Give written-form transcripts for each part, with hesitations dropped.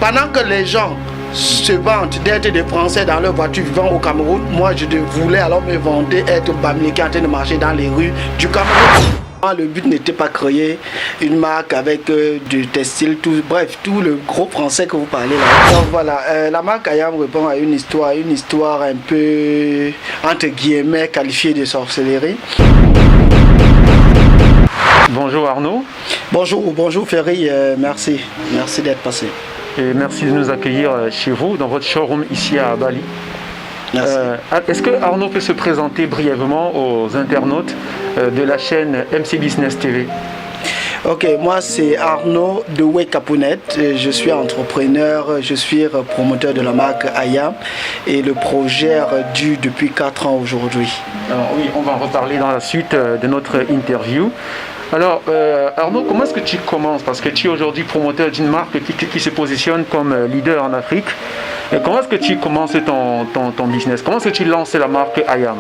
pendant que les gens se vantent d'être des Français dans leur voiture vivant au Cameroun, moi je voulais alors me vanter être Bamileke en train de marcher dans les rues du Cameroun. Le but n'était pas créer une marque avec du textile, bref, tout le gros français que vous parlez là. Donc voilà, la marque Ayam répond à une histoire un peu, entre guillemets, qualifiée de sorcellerie. Bonjour Arnaud. Bonjour Ferry, merci d'être passé. Et merci de nous accueillir chez vous, dans votre showroom ici à Bali. Est-ce que Arnaud peut se présenter brièvement aux internautes de la chaîne MC Business TV? Ok, moi c'est Arnaud de Wekapunet, je suis entrepreneur, je suis promoteur de la marque Ayam et le projet dure depuis 4 ans aujourd'hui. Alors oui, on va en reparler dans la suite de notre interview. Alors Arnaud, comment est-ce que tu commences? Parce que tu es aujourd'hui promoteur d'une marque qui se positionne comme leader en Afrique. Et comment est-ce que tu commences ton business? Comment est-ce que tu lances la marque Ayam?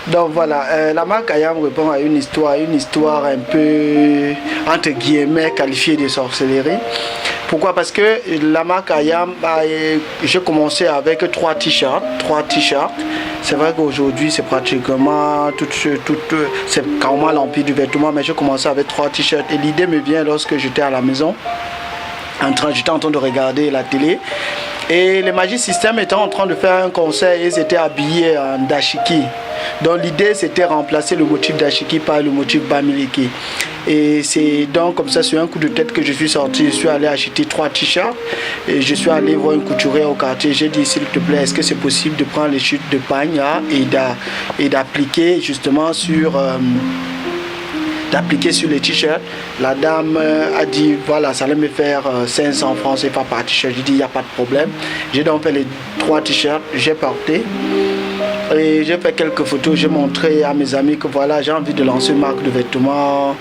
Donc voilà, la marque Ayam répond à une histoire un peu, entre guillemets, qualifiée de sorcellerie. Pourquoi? Parce que la marque Ayam, j'ai commencé avec 3 t-shirts. C'est vrai qu'aujourd'hui c'est pratiquement c'est carrément l'empire du vêtement, mais j'ai commencé avec 3 t-shirts. Et l'idée me vient lorsque j'étais à la maison, j'étais en train de regarder la télé. Et les Magic System étaient en train de faire un concert et ils étaient habillés en dashiki. Donc l'idée c'était remplacer le motif dashiki par le motif Bamileke. Et c'est donc comme ça, sur un coup de tête que je suis sorti, je suis allé acheter 3 t-shirts et je suis allé voir une couturière au quartier. J'ai dit s'il te plaît, est-ce que c'est possible de prendre les chutes de pagne là, et d'appliquer justement sur les t-shirts. La dame a dit voilà, ça allait me faire 500 francs CFA par t-shirt. J'ai dit il n'y a pas de problème. J'ai donc fait les 3 t-shirts, j'ai porté et j'ai fait quelques photos. J'ai montré à mes amis que voilà, j'ai envie de lancer une marque de vêtements.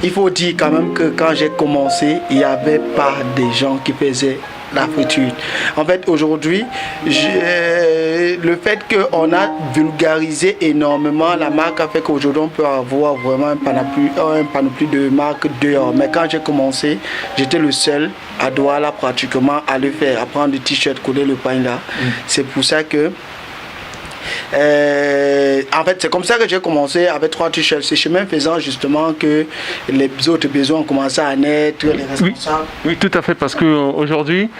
Il faut dire quand même que quand j'ai commencé, il n'y avait pas des gens qui faisaient la friture. En fait, aujourd'hui, le fait qu'on a vulgarisé énormément la marque a fait qu'aujourd'hui on peut avoir vraiment un panoplie de marques dehors. Mais quand j'ai commencé, j'étais le seul à Douala pratiquement à le faire, à prendre le t-shirt, coller le pain là. C'est pour ça que en fait, c'est comme ça que j'ai commencé avec 3 t-shirts. C'est chemin faisant justement que les autres besoins ont commencé à naître, les responsables. Oui, tout à fait, parce qu'aujourd'hui,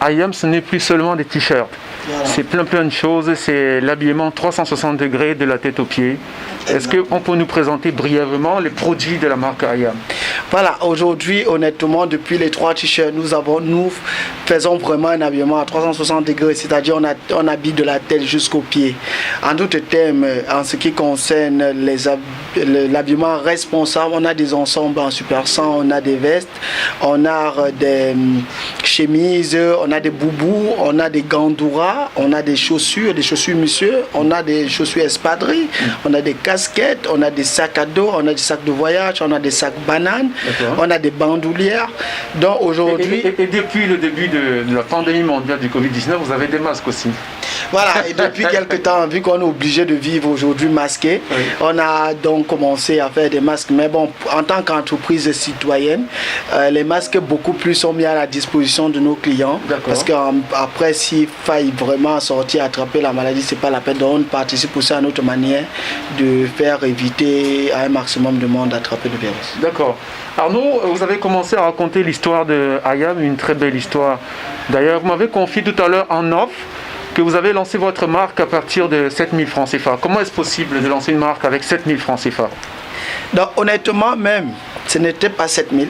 Ayam, ce n'est plus seulement des t-shirts. Voilà. C'est plein de choses, c'est l'habillement 360 degrés de la tête aux pieds. Est-ce qu'on peut nous présenter brièvement les produits de la marque Ayam? Voilà, aujourd'hui, honnêtement, depuis les 3 t-shirts, nous faisons vraiment un habillement à 360 degrés, c'est-à-dire on habille de la tête jusqu'aux pieds. En d'autres termes, en ce qui concerne l'habillement responsable, on a des ensembles en super 100, on a des vestes, on a des chemises, on a des boubous, on a des gandoura, on a des chaussures monsieur, on a des chaussures espadrilles, on a des casquettes, on a des sacs à dos, on a des sacs de voyage, on a des sacs bananes, on a des bandoulières. Donc aujourd'hui... Et depuis le début de la pandémie mondiale du Covid-19, vous avez des masques aussi. Voilà, et depuis quelques temps, vu qu'on est obligé de vivre aujourd'hui masqué, on a donc commencé à faire des masques. Mais bon, en tant qu'entreprise citoyenne, les masques beaucoup plus sont mis à la disposition de nos clients. Parce qu'après, s'il faille vraiment sortir, attraper la maladie, c'est pas la peine. Donc on participe aussi à notre manière de faire éviter à un maximum de monde d'attraper le virus. D'accord. Arnaud, vous avez commencé à raconter l'histoire de Ayam, une très belle histoire. D'ailleurs, vous m'avez confié tout à l'heure en off que vous avez lancé votre marque à partir de 7000 francs CFA. Comment est-ce possible de lancer une marque avec 7000 francs CFA? Donc honnêtement même, ce n'était pas 7000,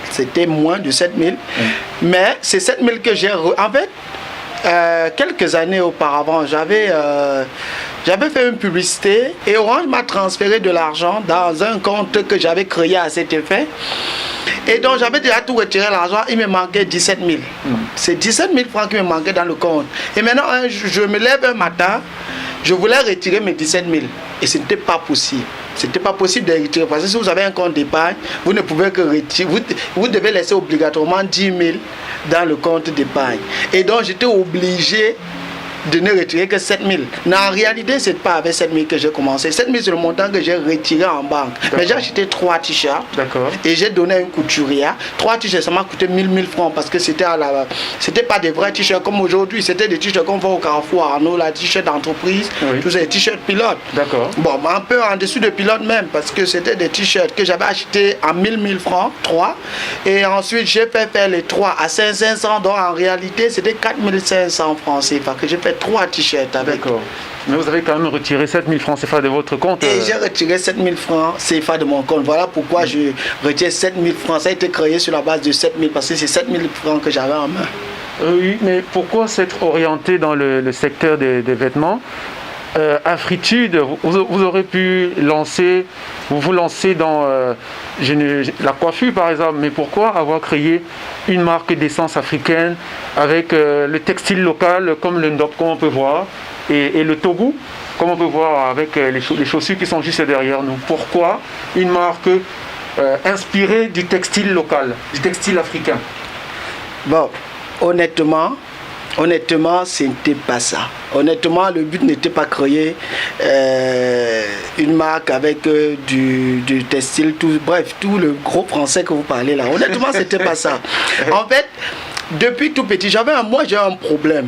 c'était moins de 7000. Mais c'est 7000 que j'ai... En fait, quelques années auparavant, j'avais fait une publicité et Orange m'a transféré de l'argent dans un compte que j'avais créé à cet effet. Et donc j'avais déjà tout retiré l'argent, il me manquait 17 000. C'est 17 000 francs qui me manquaient dans le compte. Et maintenant, je me lève un matin, je voulais retirer mes 17 000. Et ce n'était pas possible. Ce n'était pas possible de retirer. Parce que si vous avez un compte d'épargne, vous ne pouvez que retirer. Vous devez laisser obligatoirement 10 000 dans le compte d'épargne. Et donc j'étais obligé de ne retirer que 7 000. Mais en réalité, c'est pas avec 7 000 que j'ai commencé. 7 000, c'est le montant que j'ai retiré en banque. Mais j'ai acheté 3 t-shirts. D'accord. Et j'ai donné à une couturière. 3 t-shirts, ça m'a coûté 1000 francs parce que c'était pas des vrais t-shirts comme aujourd'hui. C'était des t-shirts qu'on voit au Carrefour, Arnaud, la t-shirt d'entreprise, tous ces t-shirts pilotes. D'accord. Bon, un peu en dessous de pilote même parce que c'était des t-shirts que j'avais achetés à 1000 francs, 3. Et ensuite, j'ai fait faire les 3 à 500. Donc en réalité, c'était 4500 francs CFA que j'ai fait 3 t-shirts avec. D'accord. Mais vous avez quand même retiré 7000 francs CFA de votre compte. Et j'ai retiré 7000 francs CFA de mon compte. Voilà pourquoi je retire 7000 francs. Ça a été créé sur la base de 7000 parce que c'est 7000 francs que j'avais en main. Oui, mais pourquoi s'être orienté dans le secteur des vêtements Afritude, vous aurez pu vous lancer dans la coiffure par exemple, mais pourquoi avoir créé une marque d'essence africaine avec le textile local comme le Ndop, comme on peut voir, et le Togo, comme on peut voir avec les chaussures qui sont juste derrière nous. Pourquoi une marque inspirée du textile local, du textile africain? Bon, honnêtement, ce n'était pas ça. Honnêtement, le but n'était pas créer une marque avec du textile, bref, tout le gros français que vous parlez là. Honnêtement, c'était pas ça. En fait, depuis tout petit, j'ai un problème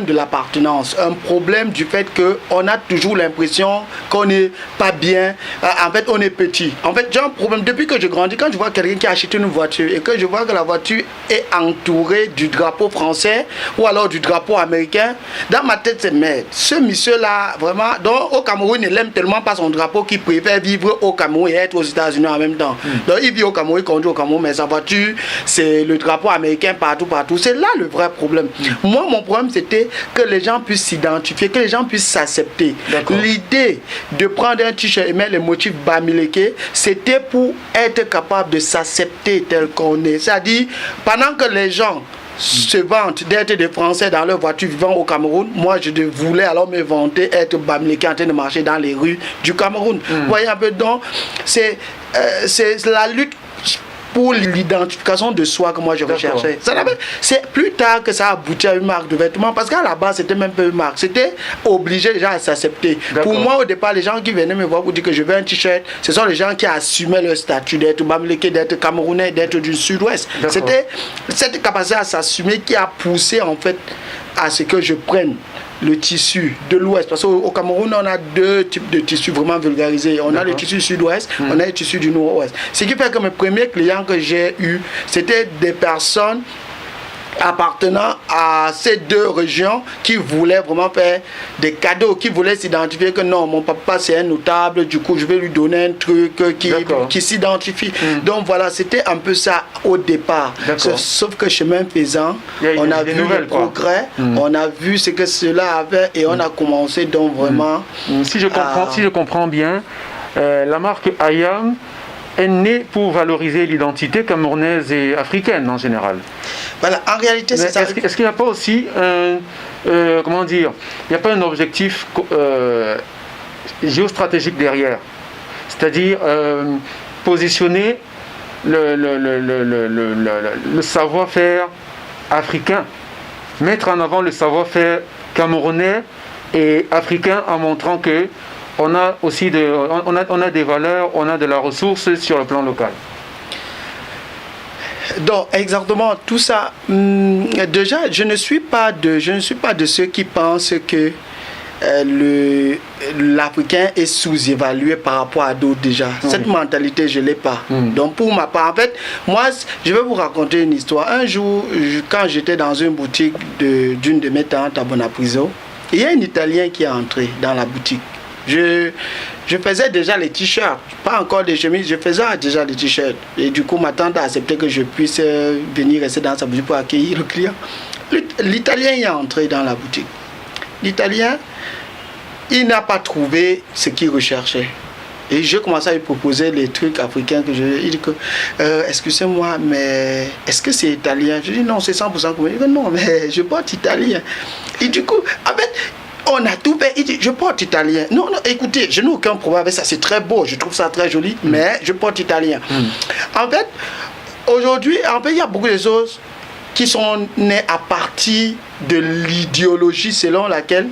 de l'appartenance, un problème du fait qu'on a toujours l'impression qu'on n'est pas bien, en fait on est petit. En fait j'ai un problème, depuis que je grandis, quand je vois quelqu'un qui a acheté une voiture et que je vois que la voiture est entourée du drapeau français ou alors du drapeau américain, dans ma tête c'est merde. Ce monsieur là, vraiment, donc au Cameroun il n'aime tellement pas son drapeau qu'il préfère vivre au Cameroun et être aux États-Unis en même temps. Donc il vit au Cameroun, il conduit au Cameroun, mais sa voiture c'est le drapeau américain partout. C'est là le vrai problème. Moi, mon problème, c'était que les gens puissent s'identifier, que les gens puissent s'accepter. L'idée de prendre un t-shirt et mettre les motifs Bamileke, c'était pour être capable de s'accepter tel qu'on est. C'est-à-dire, pendant que les gens se vantent d'être des Français dans leur voiture vivant au Cameroun, moi je voulais alors me vanter être Bamileke en train de marcher dans les rues du Cameroun. Vous voyez un peu, donc c'est la lutte pour l'identification de soi que moi je recherchais. C'est plus tard que ça a abouti à une marque de vêtements, parce qu'à la base c'était même pas une marque, c'était obliger les gens à s'accepter. Pour moi au départ, les gens qui venaient me voir pour dire que je veux un t-shirt, ce sont les gens qui assumaient leur statut d'être Bamileke, d'être Camerounais, d'être du Sud-Ouest. C'était cette capacité à s'assumer qui a poussé en fait à ce que je prenne le tissu de l'Ouest, parce qu'au Cameroun on a 2 types de tissus vraiment vulgarisés. On a le tissu Sud-Ouest, on a le tissu du Nord-Ouest. Ce qui fait que mes premiers clients que j'ai eus, c'était des personnes appartenant à ces 2 régions qui voulaient vraiment faire des cadeaux, qui voulaient s'identifier que non, mon papa c'est un notable, du coup je vais lui donner un truc qui s'identifie. Donc voilà, c'était un peu ça au départ. Sauf que chemin faisant, on a vu le progrès, on a vu ce que cela avait et on a commencé donc vraiment... Si je comprends bien, la marque Ayam est née pour valoriser l'identité camerounaise et africaine en général. Voilà, en réalité, c'est ça. Est-ce qu'il n'y a pas aussi comment dire, il n'y a pas un objectif géostratégique derrière? C'est-à-dire positionner le savoir-faire africain, mettre en avant le savoir-faire camerounais et africain en montrant que on a aussi on a des valeurs, on a de la ressource sur le plan local. Donc exactement tout ça. Déjà, je ne suis pas de ceux qui pensent que l'Africain est sous-évalué par rapport à d'autres déjà. Cette mentalité, je ne l'ai pas. Donc pour ma part, en fait, moi, je vais vous raconter une histoire. Un jour, quand j'étais dans une boutique d'une de mes tantes à Bonapriso, il y a un Italien qui est entré dans la boutique. Je faisais déjà les t-shirts, pas encore des chemises, je faisais déjà les t-shirts. Et du coup, ma tante a accepté que je puisse venir rester dans sa boutique pour accueillir le client. L'Italien est entré dans la boutique. L'Italien, il n'a pas trouvé ce qu'il recherchait. Et j'ai commencé à lui proposer les trucs africains que il dit que, excusez-moi, mais est-ce que c'est italien? Je dis non, c'est 100% commun. Il dit non, mais je porte italien. Et du coup, en fait, on a tout fait. Il dit, je porte italien. Non, écoutez, je n'ai aucun problème avec ça. C'est très beau, je trouve ça très joli, mais je porte italien. En fait, aujourd'hui, il y a beaucoup de choses qui sont nés à partir de l'idéologie selon laquelle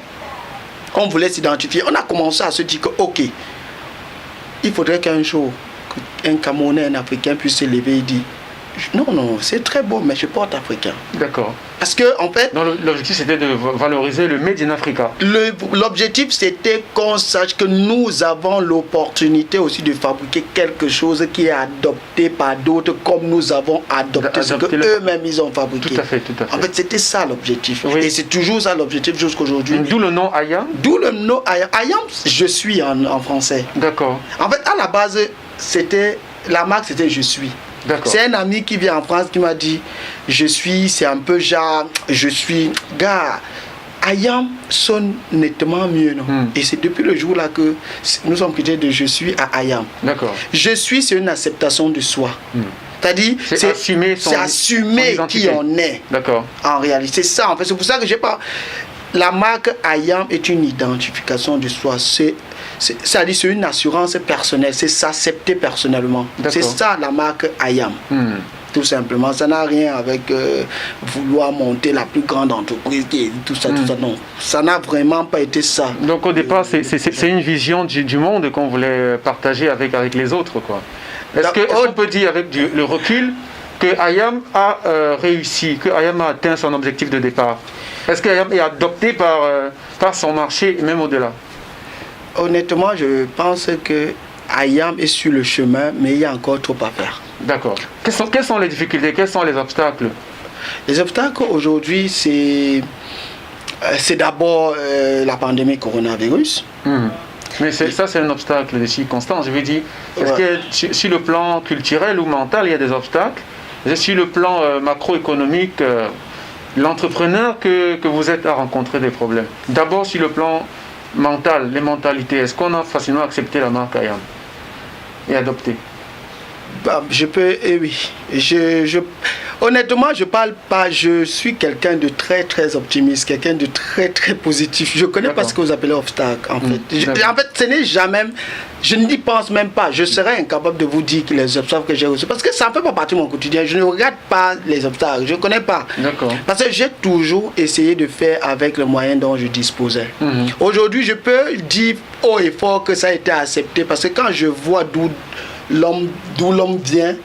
on voulait s'identifier. On a commencé à se dire que, ok, il faudrait qu'un jour, un Camerounais, un Africain puisse se lever et dire, non, c'est très beau, mais je porte africain. D'accord. Parce que, en fait... L'objectif, c'était de valoriser le Made in Africa. L'objectif, c'était qu'on sache que nous avons l'opportunité aussi de fabriquer quelque chose qui est adopté par d'autres, comme nous avons adopté ce qu'eux-mêmes, ils ont fabriqué. Tout à fait. En fait, c'était ça l'objectif. Oui. Et c'est toujours ça l'objectif jusqu'à aujourd'hui. D'où le nom Ayam. D'où le nom Ayam. Ayam, je suis en français. D'accord. En fait, à la base, la marque, c'était je suis. C'est un ami qui vient en France qui m'a dit je suis, c'est un peu genre je suis. Gars, Ayam sonne nettement mieux, non? Et c'est depuis le jour là que nous sommes quittés de je suis à Ayam. D'accord. Je suis, c'est une acceptation de soi. C'est-à-dire, c'est assumer qui on est. D'accord. En réalité, c'est ça en fait. C'est pour ça que j'ai pas. La marque Ayam est une identification de soi. C'est-à-dire c'est une assurance personnelle, c'est s'accepter personnellement. C'est ça la marque Ayam. Tout simplement, ça n'a rien avec vouloir monter la plus grande entreprise, tout ça, non. Ça n'a vraiment pas été ça. Donc au départ, c'est une vision du monde qu'on voulait partager avec les autres, quoi. Est-ce qu'on peut dire avec le recul que Ayam a réussi, que Ayam a atteint son objectif de départ? Est-ce qu'Ayam est adopté par son marché et même au-delà? Honnêtement, je pense que Ayam est sur le chemin, mais il y a encore trop à faire. D'accord. Quelles sont les difficultés, quels sont les obstacles? Les obstacles aujourd'hui, c'est d'abord la pandémie coronavirus. Mais ça, c'est un obstacle de circonstance. Je veux dire, est-ce que sur le plan culturel ou mental, il y a des obstacles? Et sur le plan macroéconomique, l'entrepreneur que vous êtes a rencontré des problèmes. D'abord sur le plan mental, les mentalités. Est-ce qu'on a facilement accepté la marque Ayam et adopté? Je peux, oui. Honnêtement, je parle pas. Je suis quelqu'un de très très optimiste, quelqu'un de très très positif. Je connais pas ce que vous appelez obstacle. En fait, en fait, ce n'est jamais. Je n'y pense même pas. Je serais incapable de vous dire que les obstacles que j'ai reçus, parce que ça ne fait pas partie de mon quotidien. Je ne regarde pas les obstacles. Je ne connais pas. D'accord. Parce que j'ai toujours essayé de faire avec les moyens dont je disposais. Aujourd'hui, je peux dire haut et fort que ça a été accepté, parce que quand je vois d'où l'homme vient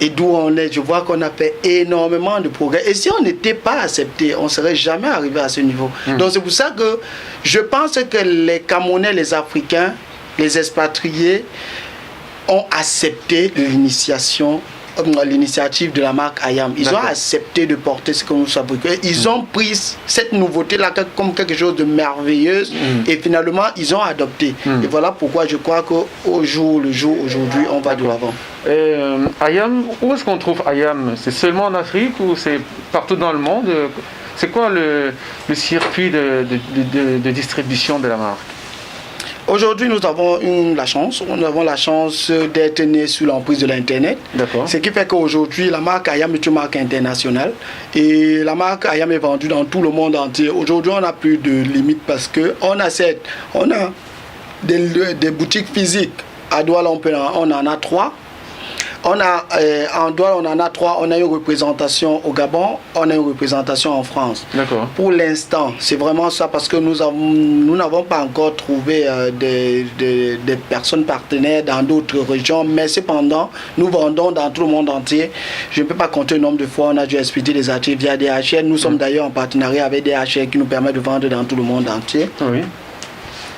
et d'où on est, je vois qu'on a fait énormément de progrès. Et si on n'était pas accepté, on ne serait jamais arrivé à ce niveau. Donc c'est pour ça que je pense que les Camerounais, les Africains, les expatriés ont accepté l'initiative de la marque Ayam. Ils ont accepté de porter ce que nous fabriquons. Ils ont pris cette nouveauté-là comme quelque chose de merveilleux et finalement ils ont adopté. Et voilà pourquoi je crois qu'au jour le jour aujourd'hui, on va de l'avant. Ayam, où est-ce qu'on trouve Ayam? C'est seulement en Afrique ou c'est partout dans le monde? C'est quoi le circuit de distribution de la marque? Aujourd'hui, nous avons la chance d'être nés sous l'emprise de l'Internet. Ce qui fait qu'aujourd'hui, la marque Ayam est une marque internationale. Et la marque Ayam est vendue dans tout le monde entier. Aujourd'hui, on n'a plus de limite parce qu'on a des boutiques physiques. À Douala, on en a 3. En Douala, on en a 3. On a une représentation au Gabon, on a une représentation en France. Pour l'instant, c'est vraiment ça parce que nous n'avons pas encore trouvé des personnes partenaires dans d'autres régions, mais cependant, nous vendons dans tout le monde entier. Je ne peux pas compter le nombre de fois on a dû expédier des articles via DHL. Nous sommes d'ailleurs en partenariat avec DHL qui nous permet de vendre dans tout le monde entier.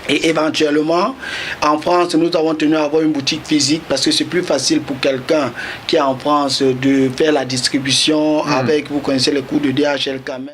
Et éventuellement, en France, nous avons tenu à avoir une boutique physique parce que c'est plus facile pour quelqu'un qui est en France de faire la distribution avec, vous connaissez les coûts de DHL quand même.